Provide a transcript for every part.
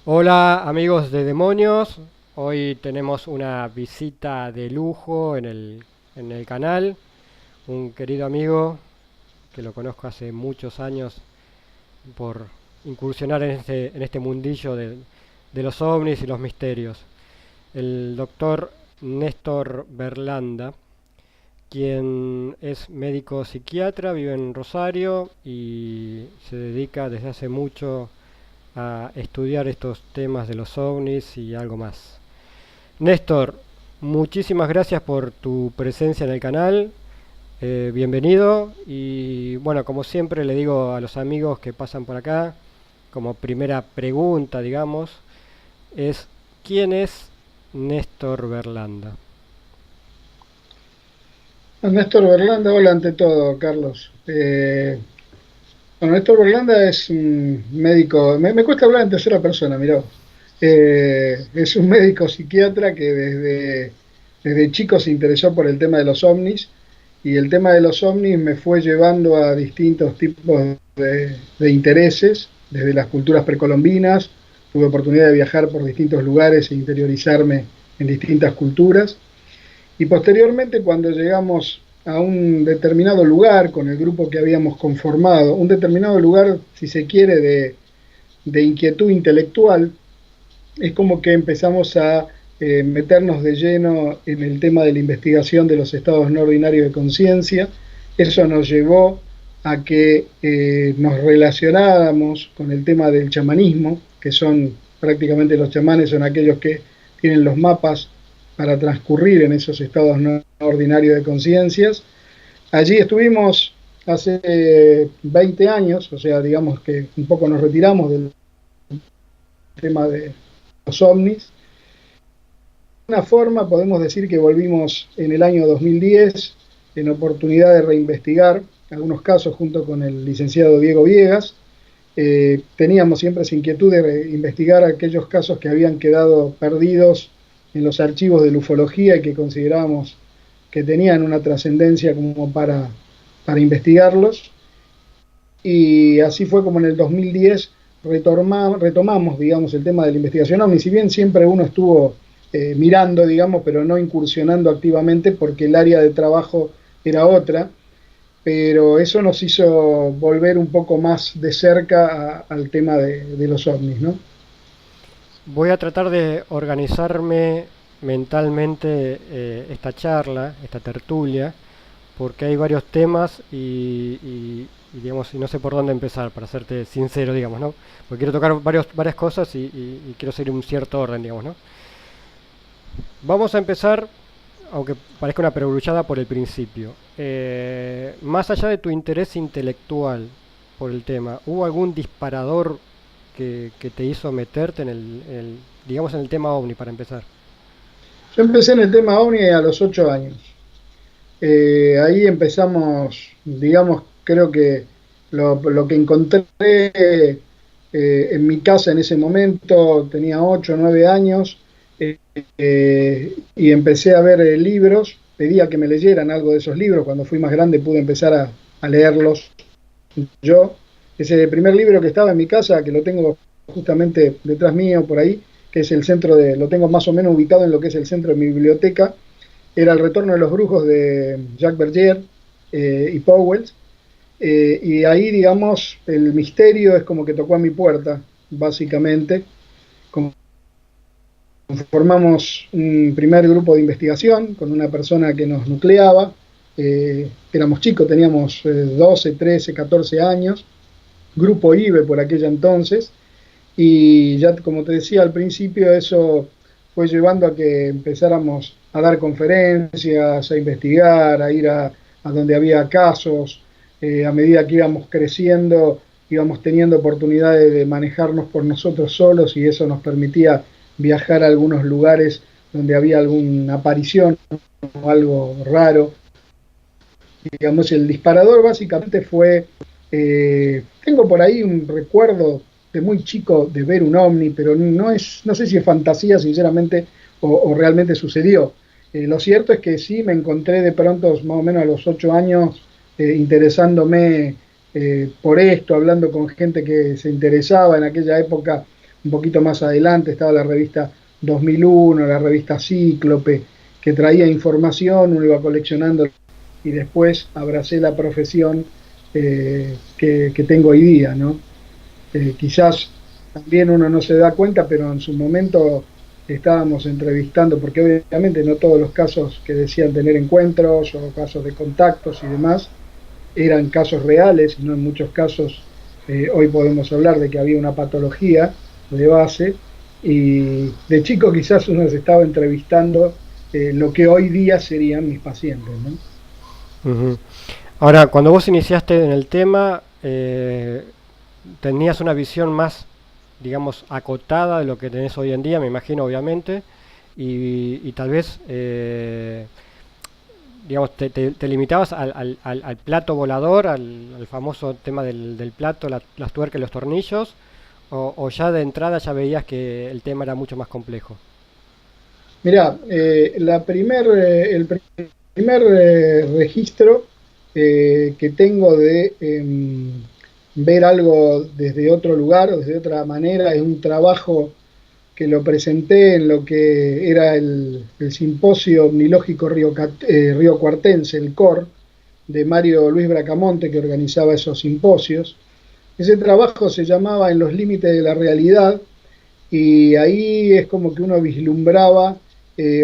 Hola amigos de Demonios, hoy tenemos una visita de lujo en el canal, un querido amigo que lo conozco hace muchos años por incursionar en este mundillo de los ovnis y los misterios, el doctor Néstor Berlanda, quien es médico psiquiatra, vive en Rosario y se dedica desde hace mucho a estudiar estos temas de los ovnis y algo más. Néstor, muchísimas gracias por tu presencia en el canal. Bienvenido y bueno, como siempre le digo a los amigos que pasan por acá, como primera pregunta, digamos, es ¿quién es Néstor Berlanda? Néstor Berlanda, hola ante todo, Carlos. Bueno, Néstor Berlanda es un médico, me cuesta hablar en tercera persona, mirá vos. Es un médico psiquiatra que desde chico se interesó por el tema de los ovnis y el tema de los ovnis me fue llevando a distintos tipos de intereses, desde las culturas precolombinas, tuve oportunidad de viajar por distintos lugares e interiorizarme en distintas culturas. Y posteriormente, cuando llegamos a un determinado lugar con el grupo que habíamos conformado, un determinado lugar, si se quiere, de inquietud intelectual, es como que empezamos a meternos de lleno en el tema de la investigación de los estados no ordinarios de conciencia. Eso nos llevó a que nos relacionáramos con el tema del chamanismo, que son prácticamente los chamanes, son aquellos que tienen los mapas para transcurrir en esos estados no ordinarios de conciencias. Allí estuvimos hace 20 años, o sea, digamos que un poco nos retiramos del tema de los ovnis. De una forma podemos decir que volvimos en el año 2010 en oportunidad de reinvestigar algunos casos junto con el licenciado Diego Viegas. Teníamos siempre esa inquietud de investigar aquellos casos que habían quedado perdidos en los archivos de la ufología y que considerábamos que tenían una trascendencia como para investigarlos. Y así fue como en el 2010 retomamos, digamos, el tema de la investigación OVNI, si bien siempre uno estuvo mirando, digamos, pero no incursionando activamente porque el área de trabajo era otra, pero eso nos hizo volver un poco más de cerca al tema de los ovnis, ¿no? Voy a tratar de organizarme mentalmente esta charla, esta tertulia, porque hay varios temas digamos, y no sé por dónde empezar, para serte sincero, digamos, ¿no? Porque quiero tocar varias cosas y quiero seguir un cierto orden, digamos, ¿no? Vamos a empezar, aunque parezca una perogrullada, por el principio. Más allá de tu interés intelectual por el tema, ¿hubo algún disparador que te hizo meterte digamos, en el tema ovni para empezar? Yo empecé en el tema OVNI a los 8 años. Ahí empezamos, digamos, creo que lo que encontré en mi casa en ese momento, tenía 8 o 9 años, y empecé a ver libros, pedía que me leyeran algo de esos libros, cuando fui más grande pude empezar a leerlos yo. Ese primer libro que estaba en mi casa, que lo tengo justamente detrás mío por ahí, que es el centro lo tengo más o menos ubicado en lo que es el centro de mi biblioteca, era El retorno de los brujos de Jacques Bergier y Powell. Y ahí, digamos, el misterio es como que tocó a mi puerta, básicamente. Formamos un primer grupo de investigación con una persona que nos nucleaba. Éramos chicos, teníamos 12, 13, 14 años. Grupo IBE por aquella entonces. Y ya, como te decía al principio, eso fue llevando a que empezáramos a dar conferencias, a investigar, a ir a donde había casos. A medida que íbamos creciendo, íbamos teniendo oportunidades de manejarnos por nosotros solos y eso nos permitía viajar a algunos lugares donde había alguna aparición o algo raro. Digamos, el disparador básicamente fue, tengo por ahí un recuerdo de muy chico de ver un ovni, pero no sé si es fantasía, sinceramente, o realmente sucedió. Lo cierto es que sí me encontré de pronto, más o menos a los 8 años, interesándome por esto, hablando con gente que se interesaba en aquella época un poquito más adelante estaba la revista 2001, la revista Cíclope, que traía información, uno iba coleccionando y después abracé la profesión que tengo hoy día, ¿no? Quizás también uno no se da cuenta, pero en su momento estábamos entrevistando, porque obviamente no todos los casos que decían tener encuentros o casos de contactos y demás eran casos reales, sino en muchos casos hoy podemos hablar de que había una patología de base y de chico quizás uno se estaba entrevistando lo que hoy día serían mis pacientes, ¿no? Ujú. Ahora, cuando vos iniciaste en el tema, tenías una visión más, digamos, acotada de lo que tenés hoy en día, me imagino, obviamente, y tal vez, digamos, te limitabas al plato volador, al famoso tema del plato, las tuercas y los tornillos, o ya de entrada ya veías que el tema era mucho más complejo. Mirá, el primer registro que tengo de ver algo desde otro lugar o desde otra manera es un trabajo que lo presenté en lo que era el Simposio Omnilógico Río Cuartense, el COR, de Mario Luis Bracamonte, que organizaba esos simposios. Ese trabajo se llamaba En los límites de la realidad y ahí es como que uno vislumbraba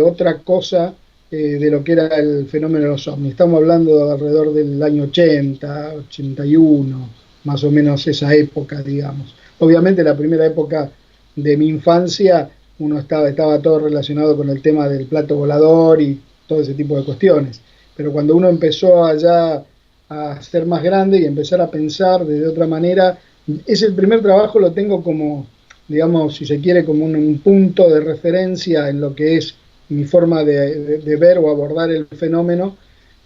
otra cosa de lo que era el fenómeno de los ovnis. Estamos hablando de alrededor del año 80, 81, más o menos esa época, digamos. Obviamente la primera época de mi infancia uno estaba todo relacionado con el tema del plato volador y todo ese tipo de cuestiones. Pero cuando uno empezó allá a ser más grande y empezar a pensar de otra manera, ese primer trabajo lo tengo como, digamos, si se quiere, como un punto de referencia en lo que es mi forma de ver o abordar el fenómeno,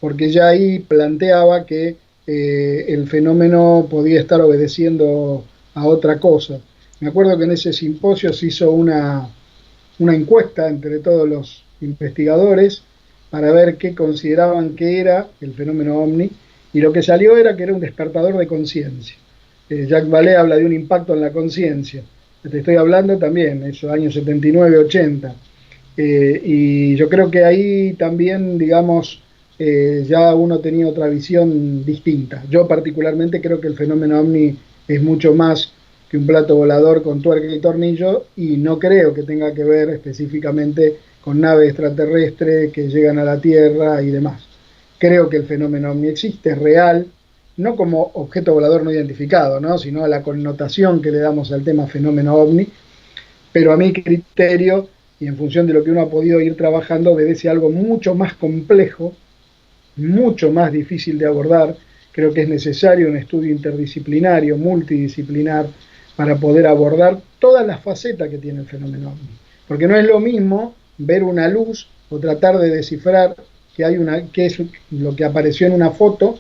porque ya ahí planteaba que el fenómeno podía estar obedeciendo a otra cosa. Me acuerdo que en ese simposio se hizo una encuesta entre todos los investigadores para ver qué consideraban que era el fenómeno ovni, y lo que salió era que era un despertador de conciencia. Jacques Vallée habla de un impacto en la conciencia. Te estoy hablando también, esos años 79, 80. Y yo creo que ahí también, digamos, ya uno tenía otra visión distinta. Yo particularmente creo que el fenómeno ovni es mucho más que un plato volador con tuerca y tornillo, y no creo que tenga que ver específicamente con naves extraterrestres que llegan a la Tierra y demás. Creo que el fenómeno ovni existe, es real, no como objeto volador no identificado, ¿no? Sino a la connotación que le damos al tema fenómeno ovni, pero a mi criterio y en función de lo que uno ha podido ir trabajando, obedece a algo mucho más complejo, mucho más difícil de abordar. Creo que es necesario un estudio interdisciplinario, multidisciplinar, para poder abordar todas las facetas que tiene el fenómeno ovni. Porque no es lo mismo ver una luz o tratar de descifrar qué es lo que apareció en una foto,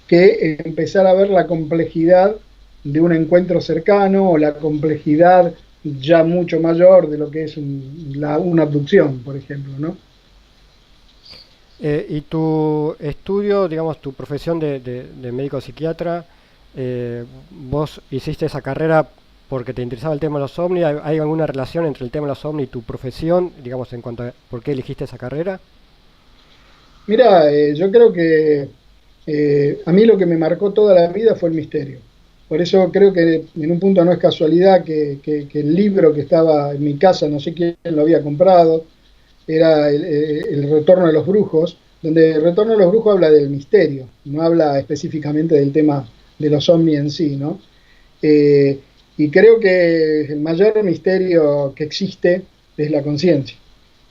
que empezar a ver la complejidad de un encuentro cercano o la complejidad ya mucho mayor de lo que es una abducción, por ejemplo, ¿no? Y tu estudio, digamos, tu profesión de médico psiquiatra, vos hiciste esa carrera porque te interesaba el tema de los ovnis. ¿Hay alguna relación entre el tema de los ovnis y tu profesión, digamos, en cuanto a por qué elegiste esa carrera? Mira, yo creo que a mí lo que me marcó toda la vida fue el misterio. Por eso creo que en un punto no es casualidad que el libro que estaba en mi casa, no sé quién lo había comprado, era el Retorno de los Brujos, donde el Retorno de los Brujos habla del misterio, no habla específicamente del tema de los ovnis en sí, ¿no? Eh, y creo que el mayor misterio que existe es la conciencia.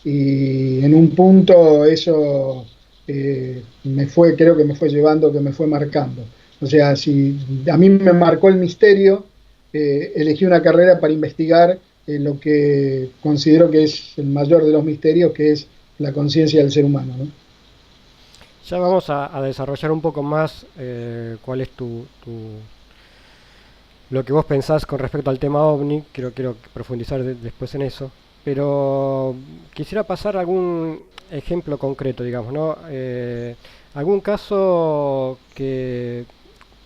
Y en un punto eso creo que me fue llevando, que me fue marcando. O sea, si a mí me marcó el misterio, elegí una carrera para investigar lo que considero que es el mayor de los misterios, que es la conciencia del ser humano, ¿no? Ya vamos a desarrollar un poco más cuál es lo que vos pensás con respecto al tema OVNI. Quiero profundizar después en eso. Pero quisiera pasar a algún ejemplo concreto, digamos, ¿no? Algún caso que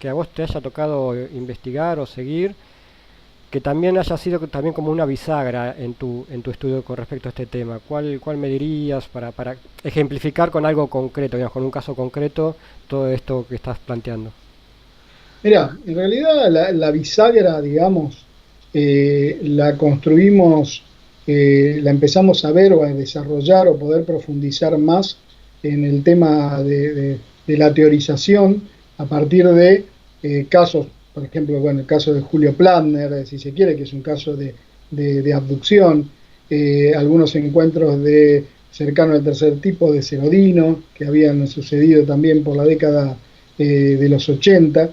a vos te haya tocado investigar o seguir, que también haya sido también como una bisagra en tu estudio con respecto a este tema. ¿Cuál me dirías para ejemplificar con algo concreto, digamos, con un caso concreto, todo esto que estás planteando? Mira, en realidad la bisagra, digamos, la construimos, la empezamos a ver o a desarrollar o poder profundizar más en el tema de la teorización a partir de casos, por ejemplo, bueno, el caso de Julio Plantner, si se quiere, que es un caso de abducción, algunos encuentros de cercano al tercer tipo de Serodino, que habían sucedido también por la década de los 80.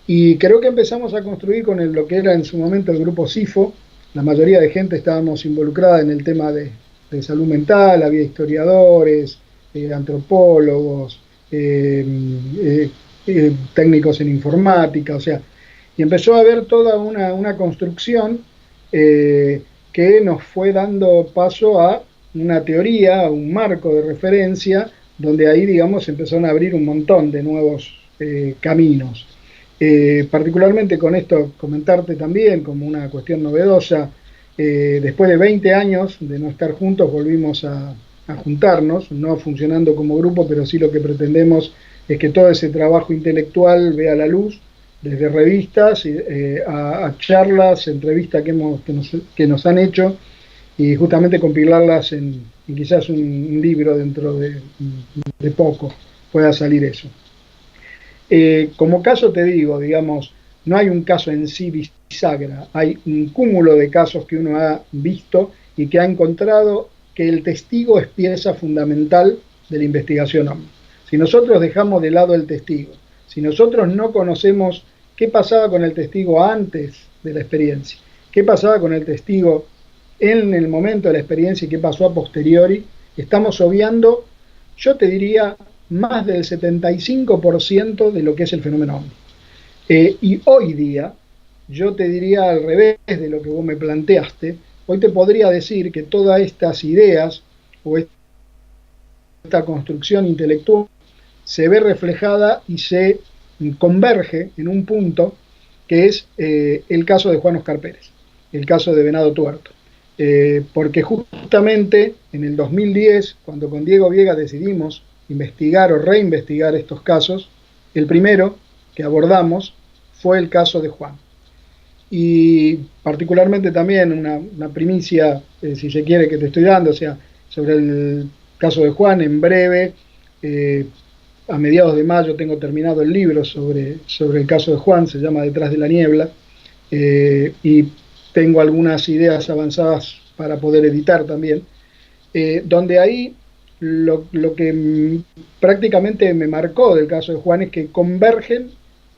Y creo que empezamos a construir con lo que era en su momento el grupo SIFO. La mayoría de gente estábamos involucrada en el tema de salud mental, había historiadores, antropólogos, técnicos en informática, o sea, y empezó a haber toda una construcción que nos fue dando paso a una teoría, a un marco de referencia, donde ahí, digamos, empezaron a abrir un montón de nuevos caminos. Particularmente con esto, comentarte también como una cuestión novedosa, después de 20 años de no estar juntos, volvimos a juntarnos, no funcionando como grupo, pero sí lo que pretendemos es que todo ese trabajo intelectual vea la luz, desde revistas a charlas, entrevistas que nos han hecho, y justamente compilarlas en quizás un libro dentro de poco pueda salir eso. Como caso te digo, digamos, no hay un caso en sí bisagra, hay un cúmulo de casos que uno ha visto y que ha encontrado que el testigo es pieza fundamental de la investigación OVNI. Si nosotros dejamos de lado el testigo, si nosotros no conocemos qué pasaba con el testigo antes de la experiencia, qué pasaba con el testigo en el momento de la experiencia y qué pasó a posteriori, estamos obviando, yo te diría, más del 75% de lo que es el fenómeno OVNI. Y hoy día, yo te diría al revés de lo que vos me planteaste, hoy te podría decir que todas estas ideas o esta construcción intelectual se ve reflejada y se converge en un punto que es el caso de Juan Oscar Pérez, el caso de Venado Tuerto. Porque justamente en el 2010, cuando con Diego Viega decidimos investigar o reinvestigar estos casos, el primero que abordamos fue el caso de Juan. Y particularmente también una primicia, si se quiere, que te estoy dando, o sea, sobre el caso de Juan, en breve, a mediados de mayo tengo terminado el libro sobre el caso de Juan, se llama Detrás de la Niebla, y tengo algunas ideas avanzadas para poder editar también, donde ahí lo que prácticamente me marcó del caso de Juan es que convergen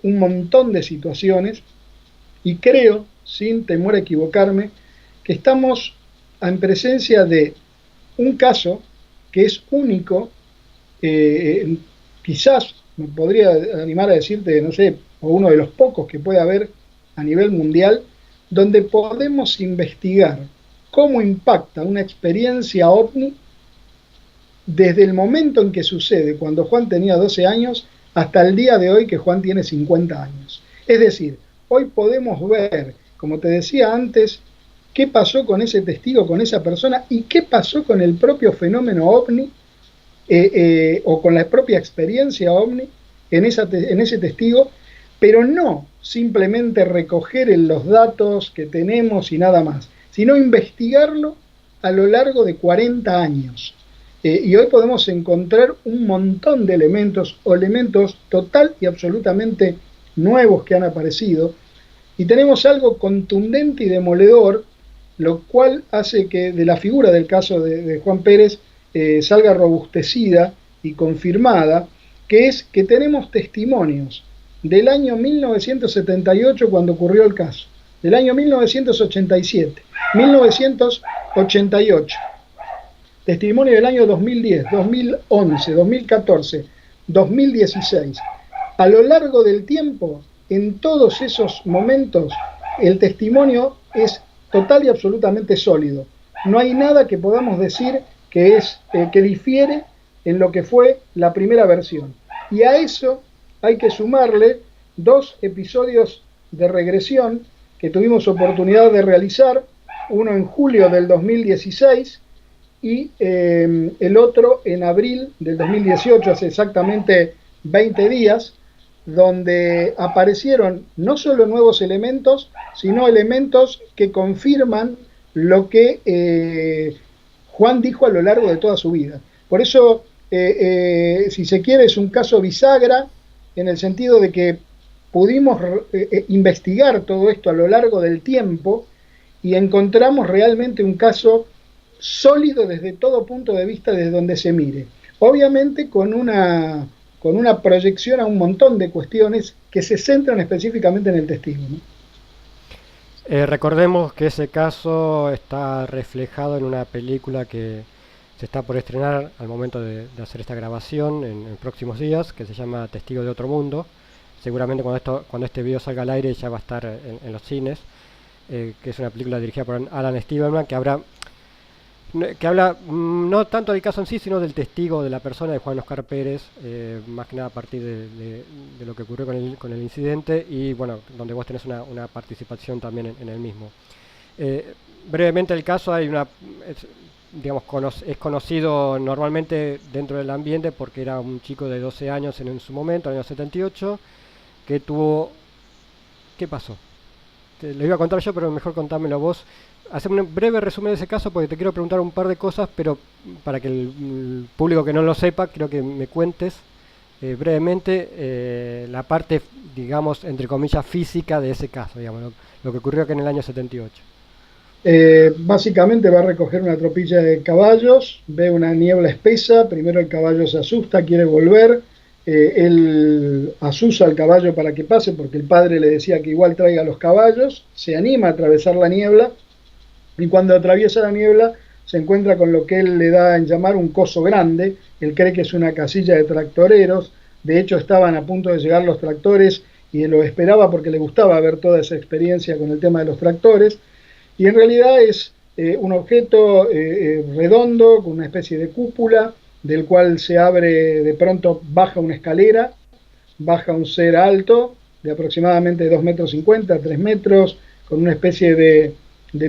un montón de situaciones y creo, sin temor a equivocarme, que estamos en presencia de un caso que es único, quizás me podría animar a decirte, no sé, o uno de los pocos que puede haber a nivel mundial, donde podemos investigar cómo impacta una experiencia OVNI desde el momento en que sucede, cuando Juan tenía 12 años, hasta el día de hoy que Juan tiene 50 años. Es decir, hoy podemos ver, como te decía antes, qué pasó con ese testigo, con esa persona, y qué pasó con el propio fenómeno OVNI, o con la propia experiencia OVNI en ese testigo, pero no simplemente recoger los datos que tenemos y nada más, sino investigarlo a lo largo de 40 años. Y hoy podemos encontrar un montón de elementos, o elementos total y absolutamente nuevos que han aparecido, y tenemos algo contundente y demoledor, lo cual hace que de la figura del caso de Juan Pérez salga robustecida y confirmada, que es que tenemos testimonios del año 1978 cuando ocurrió el caso, del año 1987, 1988, testimonio del año 2010, 2011, 2014, 2016. A lo largo del tiempo, en todos esos momentos, el testimonio es total y absolutamente sólido. No hay nada que podamos decir que difiere en lo que fue la primera versión. Y a eso hay que sumarle dos episodios de regresión que tuvimos oportunidad de realizar, uno en julio del 2016 y el otro en abril del 2018, hace exactamente 20 días, donde aparecieron no solo nuevos elementos, sino elementos que confirman lo que Juan dijo a lo largo de toda su vida. Por eso, si se quiere, es un caso bisagra en el sentido de que pudimos investigar todo esto a lo largo del tiempo y encontramos realmente un caso sólido desde todo punto de vista, desde donde se mire. Obviamente con una proyección a un montón de cuestiones que se centran específicamente en el testigo, ¿no? Recordemos que ese caso está reflejado en una película que se está por estrenar al momento de hacer esta grabación en próximos días, que se llama Testigo de Otro Mundo. Seguramente cuando este video salga al aire ya va a estar en los cines, que es una película dirigida por Alan Spiegelman, que habla no tanto del caso en sí, sino del testigo, de la persona de Juan Oscar Pérez, más que nada a partir de lo que ocurrió con el incidente, y bueno, donde vos tenés una participación también en el mismo. Brevemente el caso, digamos, es conocido normalmente dentro del ambiente porque era un chico de 12 años en su momento, en el año 78, que tuvo... ¿Qué pasó? Te lo iba a contar yo, pero mejor contármelo vos. Hacer un breve resumen de ese caso porque te quiero preguntar un par de cosas, pero para que el público que no lo sepa, quiero que me cuentes brevemente la parte, digamos, entre comillas, física de ese caso, digamos, lo que ocurrió aquí en el año 78. Básicamente va a recoger una tropilla de caballos, ve una niebla espesa, primero el caballo se asusta, quiere volver, él asusa al caballo para que pase porque el padre le decía que igual traiga los caballos, se anima a atravesar la niebla y cuando atraviesa la niebla se encuentra con lo que él le da en llamar un coso grande, él cree que es una casilla de tractoreros, de hecho estaban a punto de llegar los tractores y él lo esperaba porque le gustaba ver toda esa experiencia con el tema de los tractores, y en realidad es un objeto redondo con una especie de cúpula del cual se abre, de pronto baja una escalera, baja un ser alto de aproximadamente 2,50 m, 3 metros, con una especie de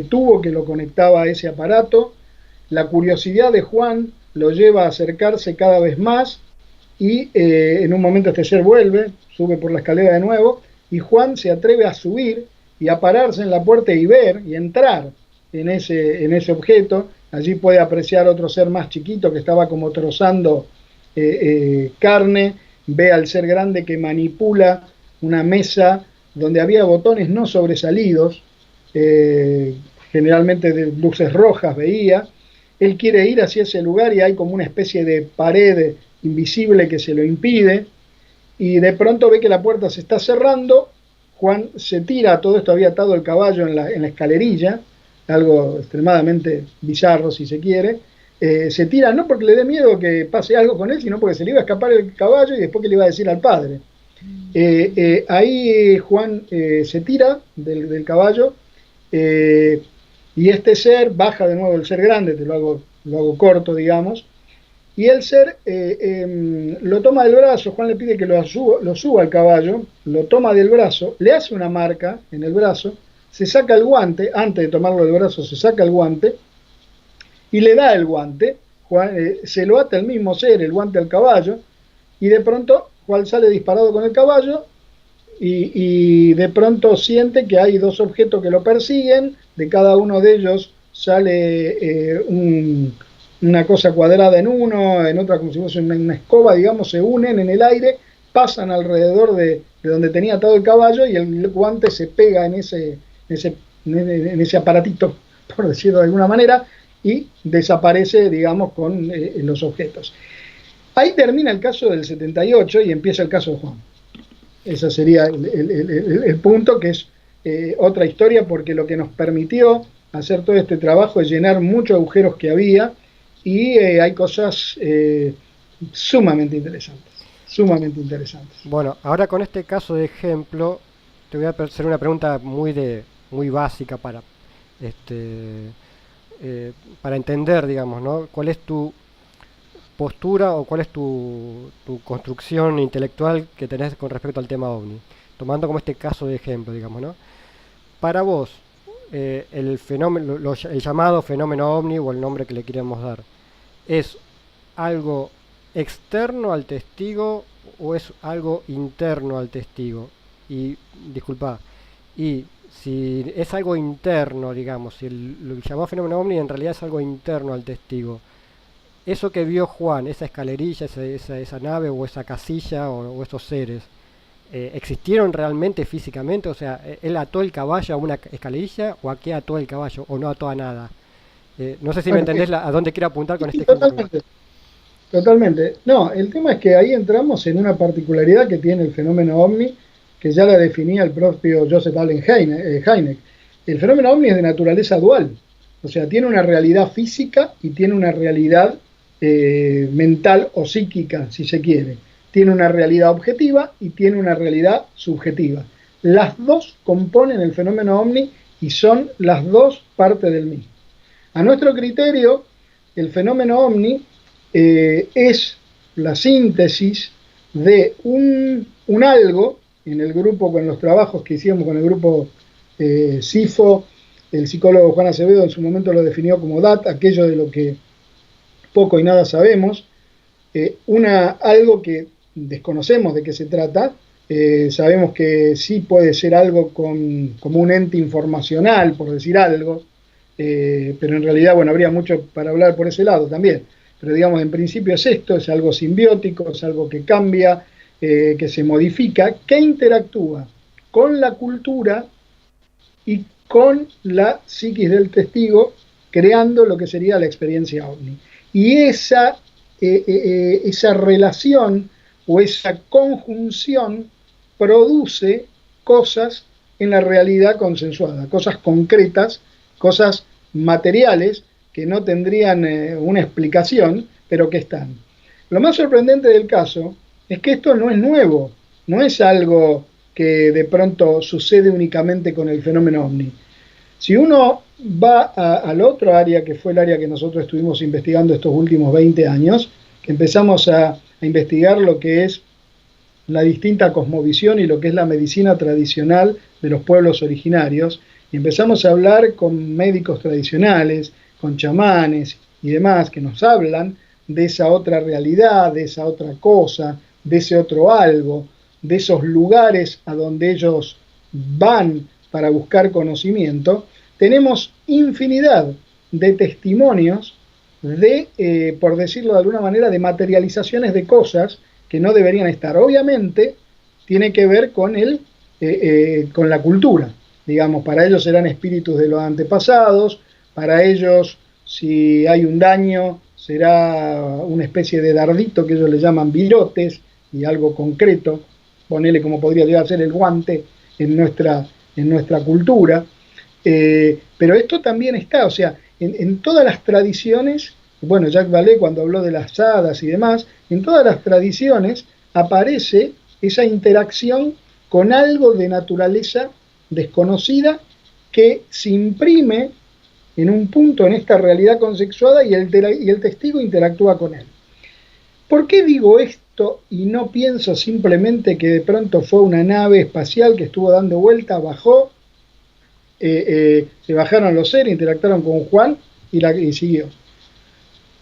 tubo que lo conectaba a ese aparato. La curiosidad de Juan lo lleva a acercarse cada vez más y en un momento este ser vuelve, sube por la escalera de nuevo y Juan se atreve a subir y a pararse en la puerta y ver y entrar en ese objeto. Allí puede apreciar otro ser más chiquito que estaba como trozando carne, ve al ser grande que manipula una mesa donde había botones no sobresalidos, generalmente de luces rojas veía. Él quiere ir hacia ese lugar y hay como una especie de pared invisible que se lo impide y de pronto ve que la puerta se está cerrando. Juan se tira, todo esto había atado el caballo en la escalerilla, algo extremadamente bizarro si se quiere, se tira no porque le dé miedo que pase algo con él, sino porque se le iba a escapar el caballo y después que le iba a decir al padre. Ahí Juan se tira del caballo y este ser baja de nuevo, el ser grande, lo hago corto, digamos, y el ser lo toma del brazo. Juan le pide que lo suba al caballo, lo toma del brazo, le hace una marca en el brazo, se saca el guante, antes de tomarlo del brazo se saca el guante y le da el guante. Juan, se lo ata el mismo ser, el guante al caballo, y de pronto Juan sale disparado con el caballo y de pronto siente que hay dos objetos que lo persiguen, de cada uno de ellos sale una cosa cuadrada en uno, en otra como si fuese una escoba, digamos, se unen en el aire, pasan alrededor de donde tenía atado el caballo y el guante se pega en ese aparatito, por decirlo de alguna manera, y desaparece, digamos, con los objetos. Ahí termina el caso del 78 y empieza el caso de Juan. Ese sería el punto, que es otra historia, porque lo que nos permitió hacer todo este trabajo es llenar muchos agujeros que había, y hay cosas sumamente interesantes, sumamente interesantes. Bueno, ahora con este caso de ejemplo, te voy a hacer una pregunta muy básica para entender, digamos, ¿no? ¿Cuál es tu postura o cuál es tu construcción intelectual que tenés con respecto al tema OVNI? Tomando como este caso de ejemplo, digamos, ¿no? para vos, el fenómeno, el llamado fenómeno ovni o el nombre que le queremos dar, ¿es algo externo al testigo o es algo interno al testigo? Y disculpa, y si es algo interno, digamos, si lo llamado fenómeno ovni en realidad es algo interno al testigo, eso que vio Juan, esa escalerilla, esa nave o esa casilla o esos seres, ¿existieron realmente físicamente? O sea, ¿él ató el caballo a una escalerilla o a qué ató el caballo o no ató a nada? No sé si me Bueno, entendés a dónde quiero apuntar con sí, este ejemplo que... totalmente, totalmente. No, el tema es que ahí entramos en una particularidad que tiene el fenómeno ovni, que ya la definía el propio Joseph Allen Hynek. El fenómeno ovni es de naturaleza dual, o sea, tiene una realidad física y tiene una realidad mental o psíquica, si se quiere. Tiene una realidad objetiva y tiene una realidad subjetiva. Las dos componen el fenómeno ovni y son las dos partes del mismo. A nuestro criterio, el fenómeno ovni es la síntesis de un algo, en el grupo, con los trabajos que hicimos con el grupo CIFO, el psicólogo Juan Acevedo en su momento lo definió como DAT, aquello de lo que poco y nada sabemos, algo que desconocemos de qué se trata, sabemos que sí puede ser algo como un ente informacional, por decir algo, pero en realidad, bueno, habría mucho para hablar por ese lado también. Pero digamos, en principio es esto, es algo simbiótico, es algo que cambia, que se modifica, que interactúa con la cultura y con la psiquis del testigo, creando lo que sería la experiencia ovni. Y esa relación o esa conjunción produce cosas en la realidad consensuada, cosas concretas, cosas materiales que no tendrían una explicación, pero que están. Lo más sorprendente del caso es que esto no es nuevo, no es algo que de pronto sucede únicamente con el fenómeno ovni. Si uno va al otro área, que fue el área que nosotros estuvimos investigando estos últimos 20 años, que empezamos a investigar lo que es la distinta cosmovisión y lo que es la medicina tradicional de los pueblos originarios, y empezamos a hablar con médicos tradicionales, con chamanes y demás, que nos hablan de esa otra realidad, de esa otra cosa, de ese otro algo, de esos lugares a donde ellos van para buscar conocimiento. Tenemos infinidad de testimonios por decirlo de alguna manera, de materializaciones de cosas que no deberían estar. Obviamente tiene que ver con la cultura, digamos, para ellos serán espíritus de los antepasados, para ellos si hay un daño será una especie de dardito que ellos le llaman virotes y algo concreto, ponele como podría llegar a ser el guante en nuestra cultura, pero esto también está, o sea, en todas las tradiciones, bueno, Jacques Vallée cuando habló de las hadas y demás, en todas las tradiciones aparece esa interacción con algo de naturaleza desconocida que se imprime en un punto en esta realidad consexuada y el testigo interactúa con él. ¿Por qué digo esto y no pienso simplemente que de pronto fue una nave espacial que estuvo dando vuelta, bajó, se bajaron los seres, interactuaron con Juan y siguió?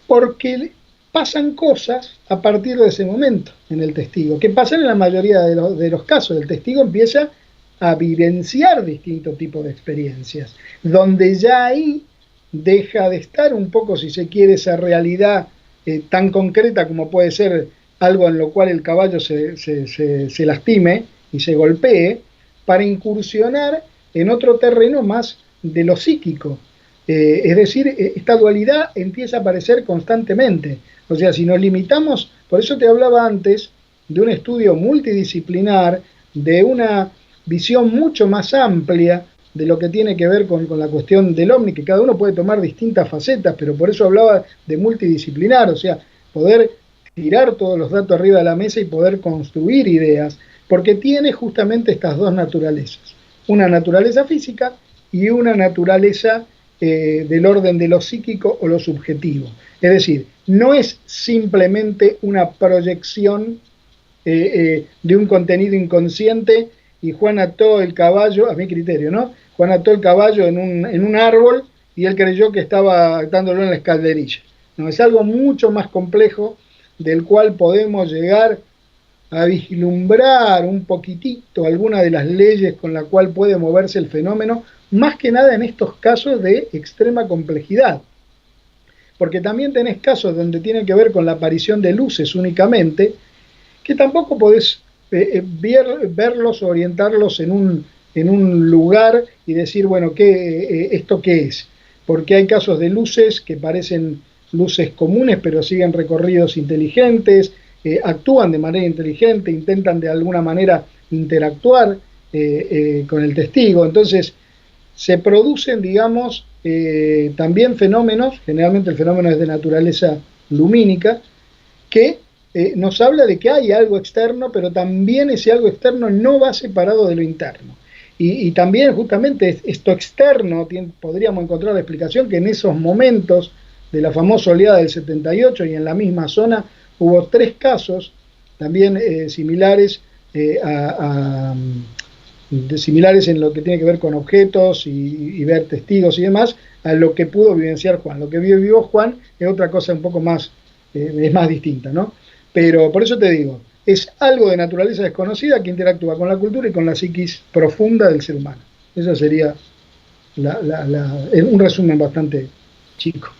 Porque pasan cosas a partir de ese momento en el testigo, que pasan en la mayoría de los casos. El testigo empieza a vivenciar distintos tipos de experiencias, donde ya ahí deja de estar un poco, si se quiere, esa realidad tan concreta como puede ser algo en lo cual el caballo se lastime y se golpee, para incursionar en otro terreno más de lo psíquico. Es decir, esta dualidad empieza a aparecer constantemente. O sea, si nos limitamos, por eso te hablaba antes de un estudio multidisciplinar, de una visión mucho más amplia de lo que tiene que ver con la cuestión del ovni, que cada uno puede tomar distintas facetas, pero por eso hablaba de multidisciplinar, o sea, poder tirar todos los datos arriba de la mesa y poder construir ideas, porque tiene justamente estas dos naturalezas, una naturaleza física y una naturaleza del orden de lo psíquico o lo subjetivo. Es decir, no es simplemente una proyección de un contenido inconsciente y Juan ató el caballo, a mi criterio, ¿no? Juan ató el caballo en un árbol y él creyó que estaba atándolo en la escalderilla. No, es algo mucho más complejo del cual podemos llegar a vislumbrar un poquitito alguna de las leyes con la cual puede moverse el fenómeno, más que nada en estos casos de extrema complejidad. Porque también tenés casos donde tiene que ver con la aparición de luces únicamente, que tampoco podés verlos o orientarlos en un lugar y decir, bueno, ¿esto qué es? Porque hay casos de luces que parecen luces comunes, pero siguen recorridos inteligentes, actúan de manera inteligente, intentan de alguna manera interactuar con el testigo. Entonces, se producen, digamos, también fenómenos, generalmente el fenómeno es de naturaleza lumínica, que nos habla de que hay algo externo, pero también ese algo externo no va separado de lo interno. Y también justamente esto externo, podríamos encontrar la explicación que en esos momentos de la famosa oleada del 78 y en la misma zona hubo 3 casos también similares similares en lo que tiene que ver con objetos y ver testigos y demás, a lo que pudo vivenciar Juan. Lo que vivió Juan es otra cosa un poco más, es más distinta, ¿no? Pero por eso te digo, es algo de naturaleza desconocida que interactúa con la cultura y con la psiquis profunda del ser humano. Eso sería un resumen bastante chico.